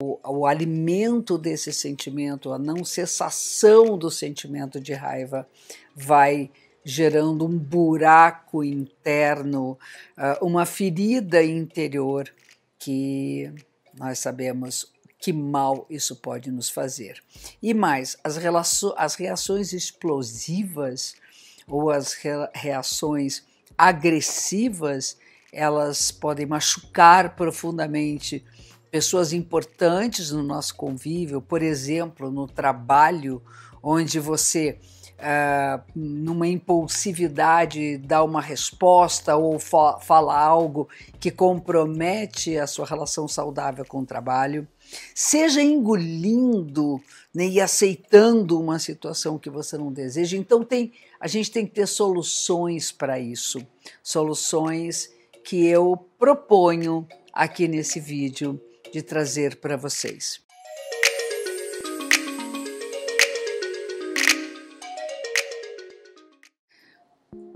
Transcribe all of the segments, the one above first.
O alimento desse sentimento, a não cessação do sentimento de raiva vai gerando um buraco interno, uma ferida interior que nós sabemos que mal isso pode nos fazer. E mais, as reações explosivas ou as reações agressivas, elas podem machucar profundamente pessoas importantes no nosso convívio, por exemplo, no trabalho, onde você, numa impulsividade, dá uma resposta ou fala algo que compromete a sua relação saudável com o trabalho, seja engolindo, né, e aceitando uma situação que você não deseja. Então a gente tem que ter soluções para isso, soluções que eu proponho aqui nesse vídeo de trazer para vocês.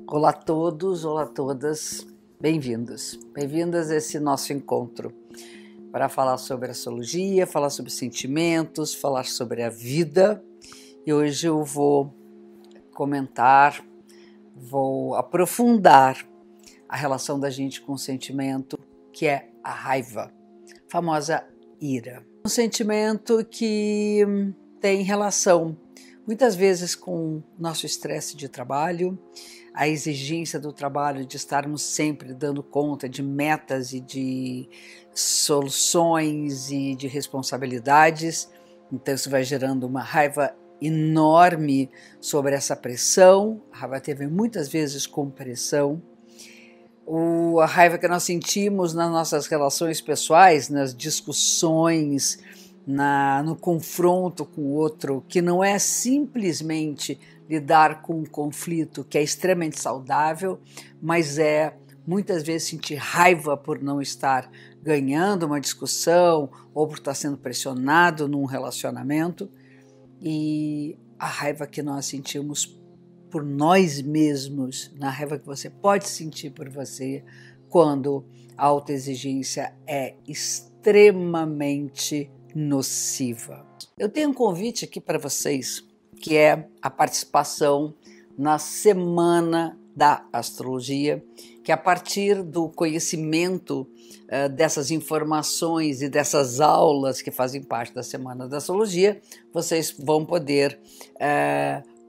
Olá a todos, olá a todas, bem-vindos, bem-vindas a esse nosso encontro para falar sobre astrologia, falar sobre sentimentos, falar sobre a vida. E hoje eu vou comentar, vou aprofundar a relação da gente com o sentimento que é a raiva, famosa ira. Um sentimento que tem relação muitas vezes com nosso estresse de trabalho, a exigência do trabalho de estarmos sempre dando conta de metas e de soluções e de responsabilidades. Então isso vai gerando uma raiva enorme sobre essa pressão. A raiva teve muitas vezes com pressão. A raiva que nós sentimos nas nossas relações pessoais, nas discussões, no confronto com o outro, que não é simplesmente lidar com um conflito que é extremamente saudável, mas é muitas vezes sentir raiva por não estar ganhando uma discussão ou por estar sendo pressionado num relacionamento, e a raiva que nós sentimos por nós mesmos, na raiva que você pode sentir por você quando a autoexigência é extremamente nociva. Eu tenho um convite aqui para vocês, que é a participação na Semana da Astrologia, que a partir do conhecimento dessas informações e dessas aulas que fazem parte da Semana da Astrologia, vocês vão poder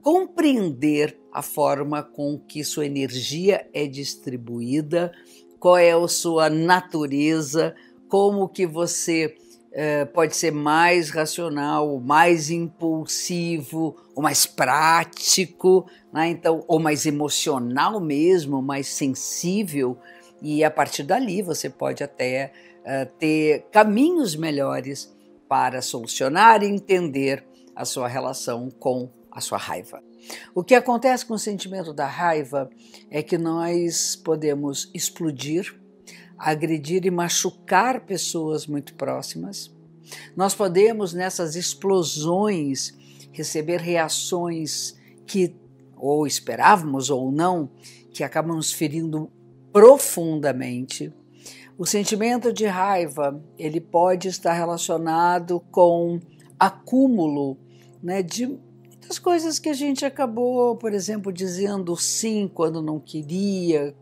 compreender a forma com que sua energia é distribuída, qual é a sua natureza, como que você pode ser mais racional, mais impulsivo, ou mais prático, né? Então, ou mais emocional mesmo, mais sensível, e a partir dali você pode até ter caminhos melhores para solucionar e entender a sua relação com a sua raiva. O que acontece com o sentimento da raiva é que nós podemos explodir, agredir e machucar pessoas muito próximas. Nós podemos, nessas explosões, receber reações que ou esperávamos ou não, que acabam nos ferindo profundamente. O sentimento de raiva, ele pode estar relacionado com acúmulo, né, de muitas coisas que a gente acabou, por exemplo, dizendo sim quando não queria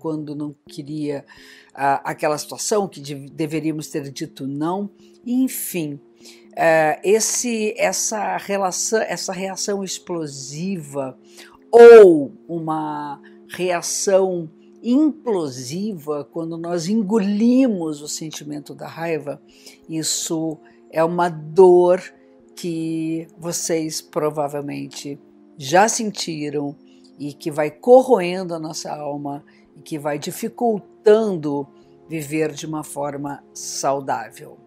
aquela situação que deveríamos ter dito não, enfim. Essa reação explosiva ou uma reação implosiva, quando nós engolimos o sentimento da raiva, isso é uma dor que vocês provavelmente já sentiram e que vai corroendo a nossa alma e que vai dificultando viver de uma forma saudável.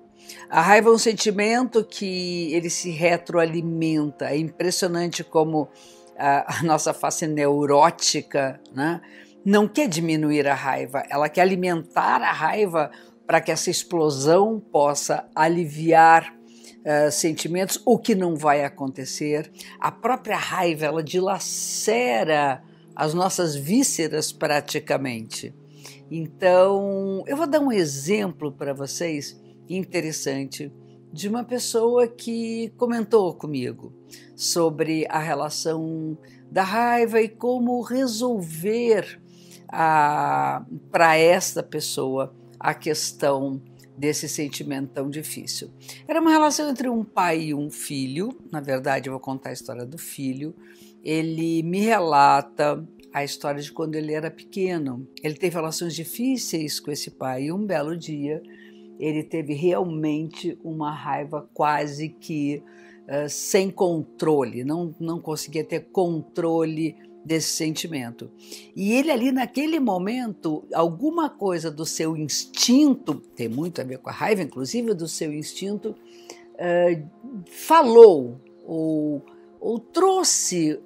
A raiva é um sentimento que ele se retroalimenta. É impressionante como a nossa face neurótica, né, não quer diminuir a raiva, ela quer alimentar a raiva para que essa explosão possa aliviar sentimentos, o que não vai acontecer. A própria raiva, ela dilacera as nossas vísceras praticamente. Então, eu vou dar um exemplo para vocês interessante de uma pessoa que comentou comigo sobre a relação da raiva e como resolver para esta pessoa a questão desse sentimento tão difícil. Era uma relação entre um pai e um filho. Na verdade, eu vou contar a história do filho. Ele me relata a história de quando ele era pequeno. Ele teve relações difíceis com esse pai e um belo dia ele teve realmente uma raiva quase que sem controle, não conseguia ter controle desse sentimento. E ele ali naquele momento, alguma coisa do seu instinto, tem muito a ver com a raiva, inclusive do seu instinto, falou ou trouxe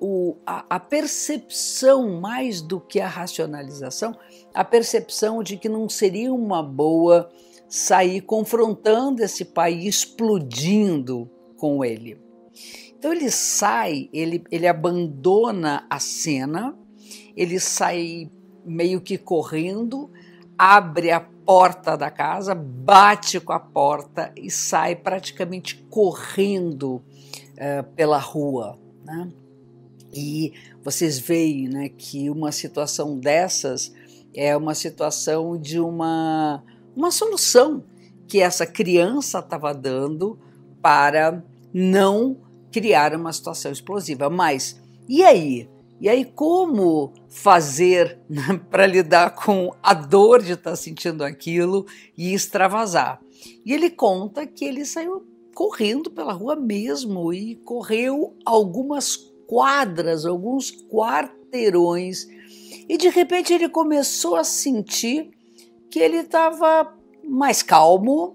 a percepção, mais do que a racionalização, a percepção de que não seria uma boa sair confrontando esse pai, explodindo com ele. Então ele sai, ele abandona a cena, ele sai meio que correndo, abre a porta da casa, bate com a porta e sai praticamente correndo pela rua, né? E vocês veem, né, que uma situação dessas é uma situação de uma solução que essa criança estava dando para não criar uma situação explosiva. Mas e aí? E aí como fazer, né, para lidar com a dor de estar sentindo aquilo e extravasar? E ele conta que ele saiu correndo pela rua mesmo e correu algumas quadras, alguns quarteirões, e de repente ele começou a sentir que ele estava mais calmo,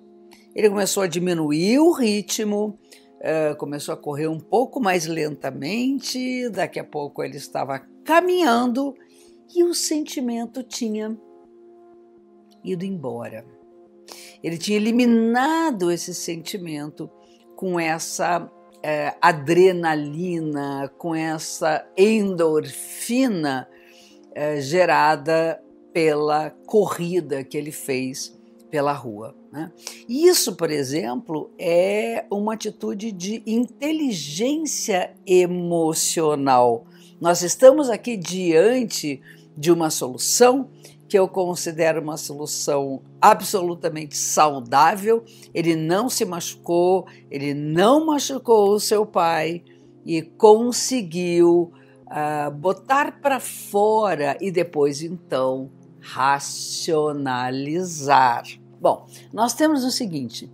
ele começou a diminuir o ritmo, começou a correr um pouco mais lentamente, daqui a pouco ele estava caminhando e o sentimento tinha ido embora. Ele tinha eliminado esse sentimento com essa adrenalina, com essa endorfina gerada pela corrida que ele fez pela rua, né? Isso, por exemplo, é uma atitude de inteligência emocional. Nós estamos aqui diante de uma solução que eu considero uma solução absolutamente saudável. Ele não se machucou, ele não machucou o seu pai e conseguiu botar para fora e depois, então, racionalizar. Bom, nós temos o seguinte: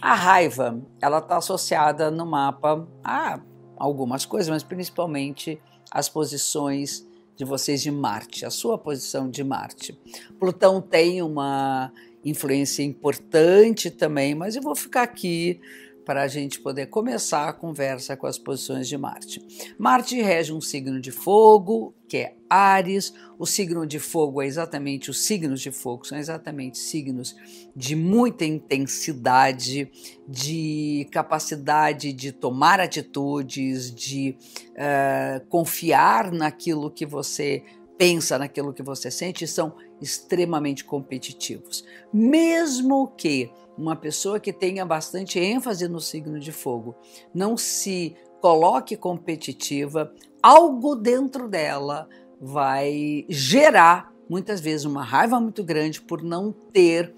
a raiva, ela está associada no mapa a algumas coisas, mas principalmente as posições de vocês de Marte, a sua posição de Marte. Plutão tem uma influência importante também, mas eu vou ficar aqui para a gente poder começar a conversa com as posições de Marte. Marte rege um signo de fogo, que é Áries. O signo de fogo é exatamente, os signos de fogo são exatamente signos de muita intensidade, de capacidade de tomar atitudes, de confiar naquilo que você pensa, naquilo que você sente, e são extremamente competitivos. Mesmo que uma pessoa que tenha bastante ênfase no signo de fogo não se coloque competitiva, algo dentro dela vai gerar muitas vezes uma raiva muito grande por não ter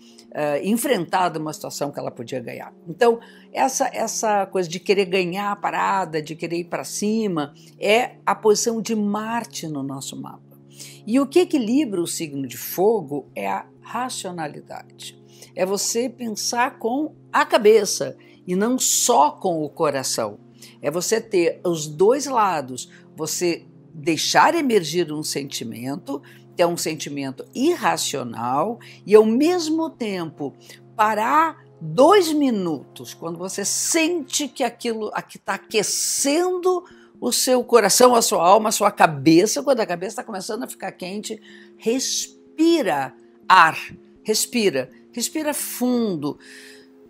enfrentado uma situação que ela podia ganhar. Então, essa coisa de querer ganhar a parada, de querer ir para cima, é a posição de Marte no nosso mapa. E o que equilibra o signo de fogo é a racionalidade. É você pensar com a cabeça e não só com o coração. É você ter os dois lados, você deixar emergir um sentimento, ter um sentimento irracional e ao mesmo tempo parar 2 minutos, quando você sente que aquilo aqui está aquecendo o seu coração, a sua alma, a sua cabeça, quando a cabeça está começando a ficar quente, respira ar, respira fundo,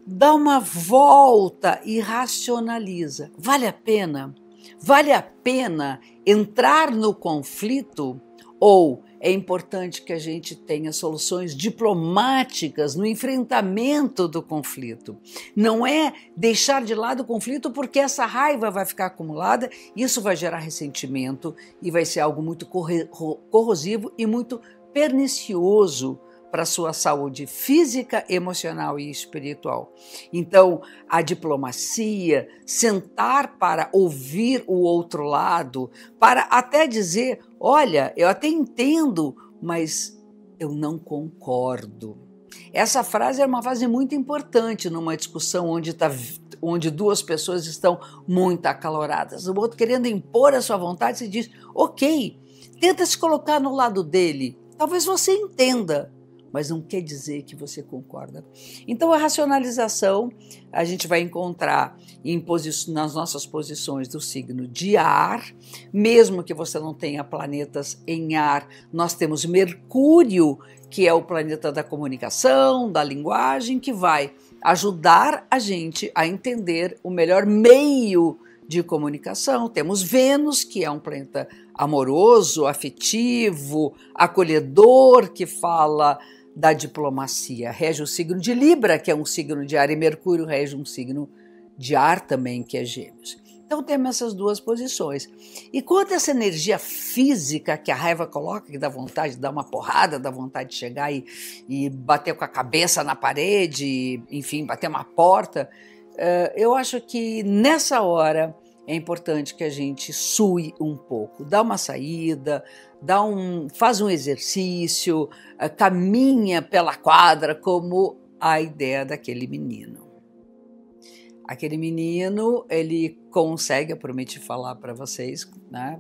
dá uma volta e racionaliza. Vale a pena? Vale a pena entrar no conflito ou é importante que a gente tenha soluções diplomáticas no enfrentamento do conflito. Não é deixar de lado o conflito porque essa raiva vai ficar acumulada, isso vai gerar ressentimento e vai ser algo muito corrosivo e muito pernicioso para a sua saúde física, emocional e espiritual. Então, a diplomacia, sentar para ouvir o outro lado, para até dizer, olha, eu até entendo, mas eu não concordo. Essa frase é uma frase muito importante numa discussão onde duas pessoas estão muito acaloradas. O outro querendo impor a sua vontade, você diz, ok, tenta se colocar no lado dele. Talvez você entenda, mas não quer dizer que você concorda. Então, a racionalização a gente vai encontrar nas nossas posições do signo de ar, mesmo que você não tenha planetas em ar, nós temos Mercúrio, que é o planeta da comunicação, da linguagem, que vai ajudar a gente a entender o melhor meio de comunicação. Temos Vênus, que é um planeta amoroso, afetivo, acolhedor, que fala da diplomacia. Rege o signo de Libra, que é um signo de ar, e Mercúrio rege um signo de ar também, que é Gêmeos. Então temos essas duas posições. E quanto a essa energia física que a raiva coloca, que dá vontade de dar uma porrada, dá vontade de chegar e bater com a cabeça na parede, enfim, bater uma porta, eu acho que nessa hora é importante que a gente sue um pouco, dá uma saída, faz um exercício, caminha pela quadra como a ideia daquele menino. Aquele menino, ele consegue, eu prometi falar para vocês, né,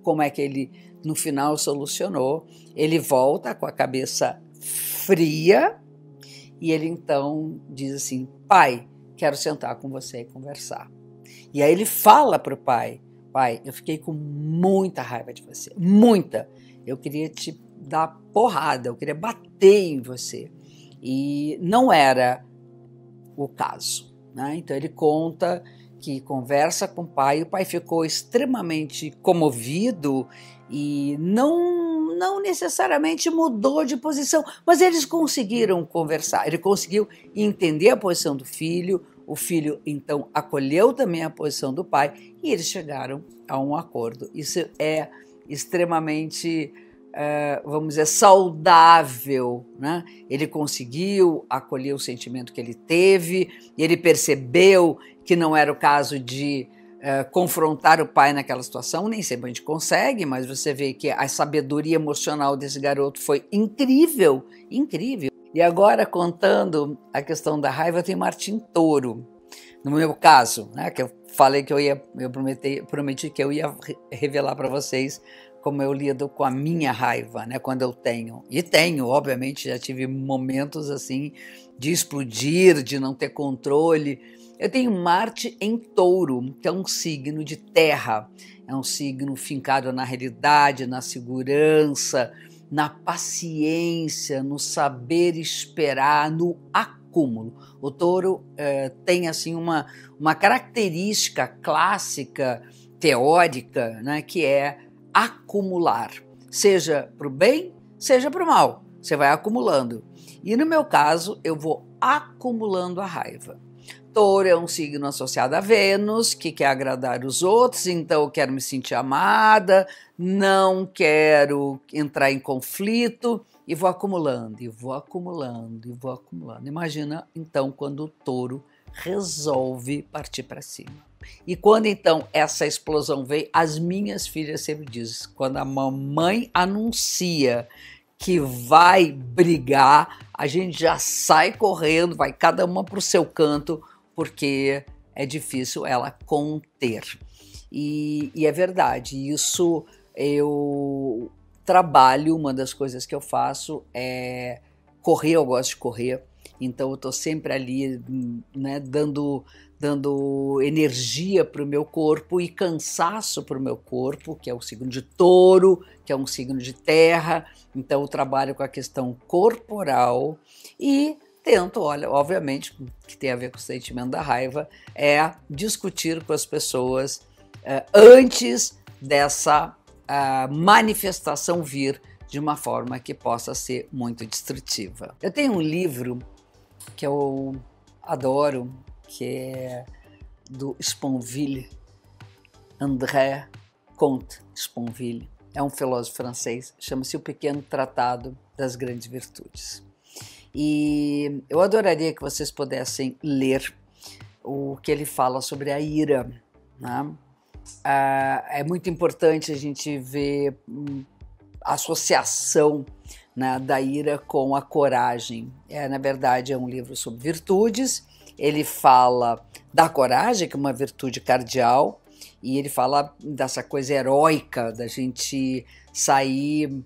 como é que ele no final solucionou. Ele volta com a cabeça fria e ele então diz assim, pai, quero sentar com você e conversar. E aí ele fala para o pai, pai, eu fiquei com muita raiva de você, muita. Eu queria te dar porrada, eu queria bater em você. E não era o caso, né? Então ele conta que conversa com o pai ficou extremamente comovido e não necessariamente mudou de posição, mas eles conseguiram conversar, ele conseguiu entender a posição do filho, o filho então acolheu também a posição do pai e eles chegaram a um acordo. Isso é extremamente, vamos dizer, saudável, né? Ele conseguiu acolher o sentimento que ele teve, ele percebeu que não era o caso de confrontar o pai naquela situação, nem sempre a gente consegue, mas você vê que a sabedoria emocional desse garoto foi incrível, incrível. E agora, contando a questão da raiva, tem Marte em Touro. No meu caso, né, que eu falei que eu prometi que eu ia revelar para vocês como eu lido com a minha raiva, né, quando eu tenho. E tenho, obviamente, já tive momentos assim de explodir, de não ter controle. Eu tenho Marte em Touro, que é um signo de terra, é um signo fincado na realidade, na segurança, na paciência, no saber esperar, no acúmulo. O touro tem assim uma característica clássica, teórica, né, que é acumular, seja para o bem, seja para o mal. Você vai acumulando. E no meu caso, eu vou acumulando a raiva. Touro é um signo associado a Vênus, que quer agradar os outros, então eu quero me sentir amada, não quero entrar em conflito e vou acumulando, e vou acumulando, e vou acumulando. Imagina então quando o touro resolve partir para cima. E quando então essa explosão vem, as minhas filhas sempre dizem, quando a mamãe anuncia que vai brigar, a gente já sai correndo, vai cada uma para o seu canto, porque é difícil ela conter. E é verdade, isso eu trabalho, uma das coisas que eu faço é correr, eu gosto de correr, então eu estou sempre ali, né, dando energia para o meu corpo e cansaço para o meu corpo, que é o signo de touro, que é um signo de terra, então eu trabalho com a questão corporal e tento, olha, obviamente, que tem a ver com o sentimento da raiva, é discutir com as pessoas antes dessa manifestação vir de uma forma que possa ser muito destrutiva. Eu tenho um livro que eu adoro, que é do Sponville, André Comte Sponville. É um filósofo francês, chama-se O Pequeno Tratado das Grandes Virtudes. E eu adoraria que vocês pudessem ler o que ele fala sobre a ira, né? É muito importante a gente ver a associação, né, da ira com a coragem. Na verdade, é um livro sobre virtudes. Ele fala da coragem, que é uma virtude cardeal, e ele fala dessa coisa heróica da gente sair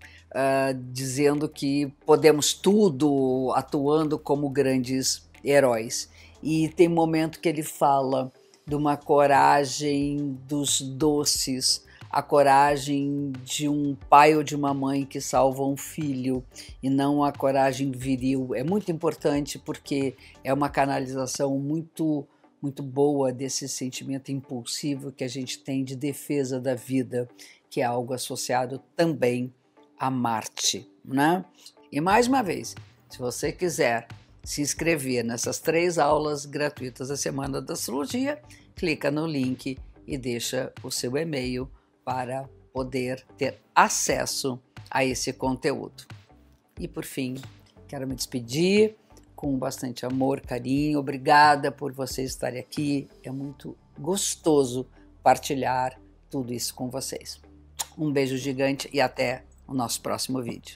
dizendo que podemos tudo, atuando como grandes heróis. E tem momento que ele fala de uma coragem dos doces, a coragem de um pai ou de uma mãe que salva um filho e não a coragem viril. É muito importante porque é uma canalização muito boa desse sentimento impulsivo que a gente tem de defesa da vida, que é algo associado também a Marte, né? E mais uma vez, se você quiser se inscrever nessas 3 aulas gratuitas da Semana da Astrologia, clica no link e deixa o seu e-mail para poder ter acesso a esse conteúdo. E por fim, quero me despedir com bastante amor, carinho. Obrigada por vocês estarem aqui. É muito gostoso partilhar tudo isso com vocês. Um beijo gigante e até o nosso próximo vídeo.